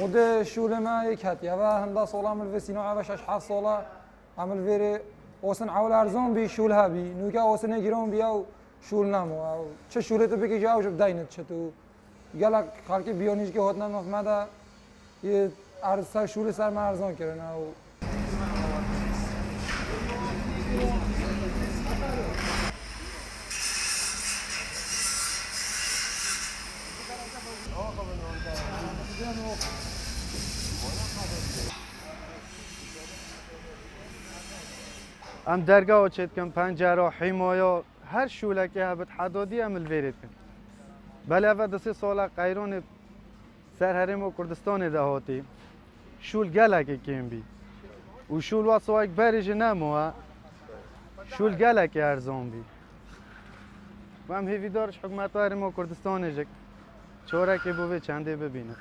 وده شو ما يكهت يا با هندا صولا من الفيسينو عباش أشحال صولا عمل فيري وسن عول أرزون بي شو لها بي نوكا وسن يجرون بياو شو نامو أو شو شو ريت بيجي جاو شو بداينت شتو قالك خالك بيونيش كي هاتنا مفمدا يه أرز شو لسر ما أرزون كرنا أو ام درگاه و چت کم پنجره و حمایه هر شوله که هبت حدودی عمل ویرید کن بله اول دستی ساله قیرون سر حرم و کردستان دهاتی شول گله که کم بی و شول واسه یک بریج نموه شول گله که ارزان بی و هم هیوی دارش حکمت حرم و کردستان جک چوره که بوه چنده ببینه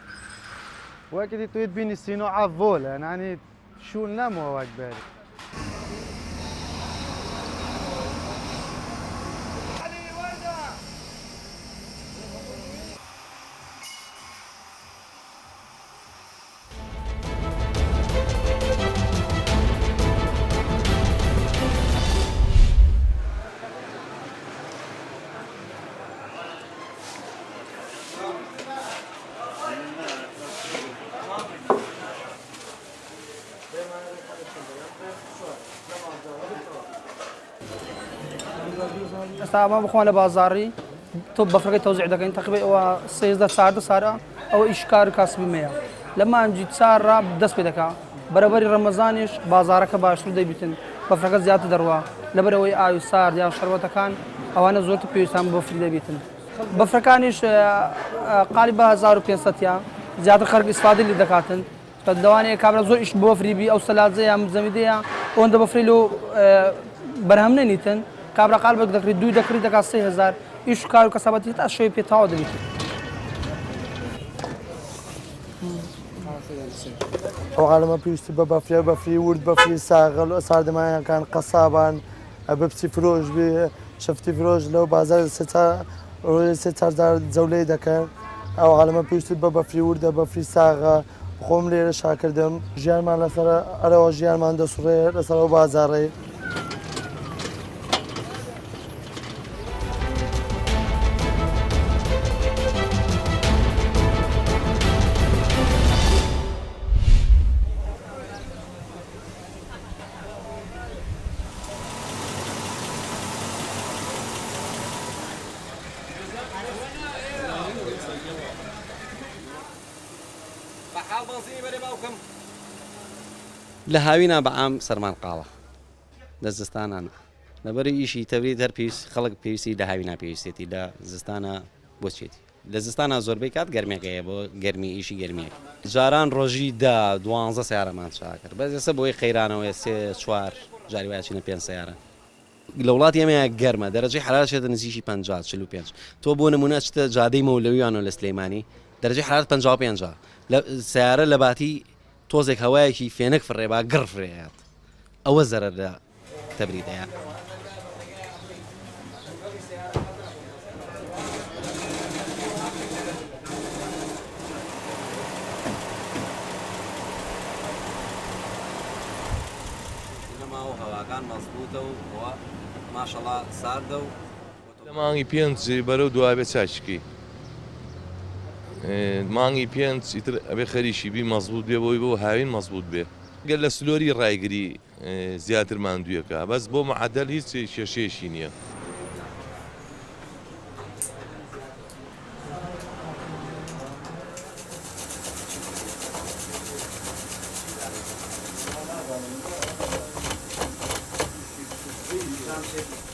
و اکی توید بینی سینو عووله یعنی شول نموه یک بریج استعمال بخوان بازاری تو بفرق توزيع دكين تقريبا سيزدا سارد سارة أو إشكار كاسبي مية لما أنجي سارة بدس بدكا برابر رمضانيش بازارك باشر دي بيتن بفرق زيادة دروا لبروي آيو سار يا شربة كان أو أنا زورت بيسام بفرق دي بيتن بفرقانيش قالبا 1500 يا زيادة خرج استفادة اللي دكاتن فالدواني كابلا زور إيش بوفري بي أو سلات زي أم زميدية وأنت بفري له برهمنا نيتن كابرا قلبك دكري دو دكري دكا 3000 ايش كارو كسبتي تا شوي بيتاو دليت وعلى ما بيشتي بفري ورد بفري ساغل صار ما كان قصابا ببسي فروج شفتي فروج لو بازار ستار زولي دكان او على ما بيشتي بفري ورد بفري ساغ بخوم لي شاكر دم جيان ما لسر ارو جيان ما دسوري لسر بازاري لهاوينا بعام سرمان قاوة لزستانا لبري إشي تبريد هر بيس خلق بيسي لهاوينا بيسيتي لا زستانا بوشيتي لزستانا زور بيكات گرمي كيه بو گرمي إشي گرمي جاران روجي دا 12 سيارة ما تشاكر بس يسبوي خيرانة ويسي شوار جاري واشينا 5 سيارة لولات يمي گرمة درجة حرارة شد نزيشي 50 45 تو بو نمونه شت جادي مولويان ولا سليماني درجة حرارة 55 سيارة لباتي توزك هوايكي فينك في الريبا قر في الرياض أو زر تبريد يعني إنما هو كان مضبوطه وما شاء الله سارده مانگی پێنج بەرەو دوای بێ چاچکی مانگی پێنج ئیتر ئەبێ خەریشی بی مەزبوط بێ بۆی بۆ هاوین مەزبوط بێ گەل لە سلۆری ڕایگری زیاتر ماندوویەکە بەس بۆ معەدەل هیچ کێشەیەشی نییە. Thank you.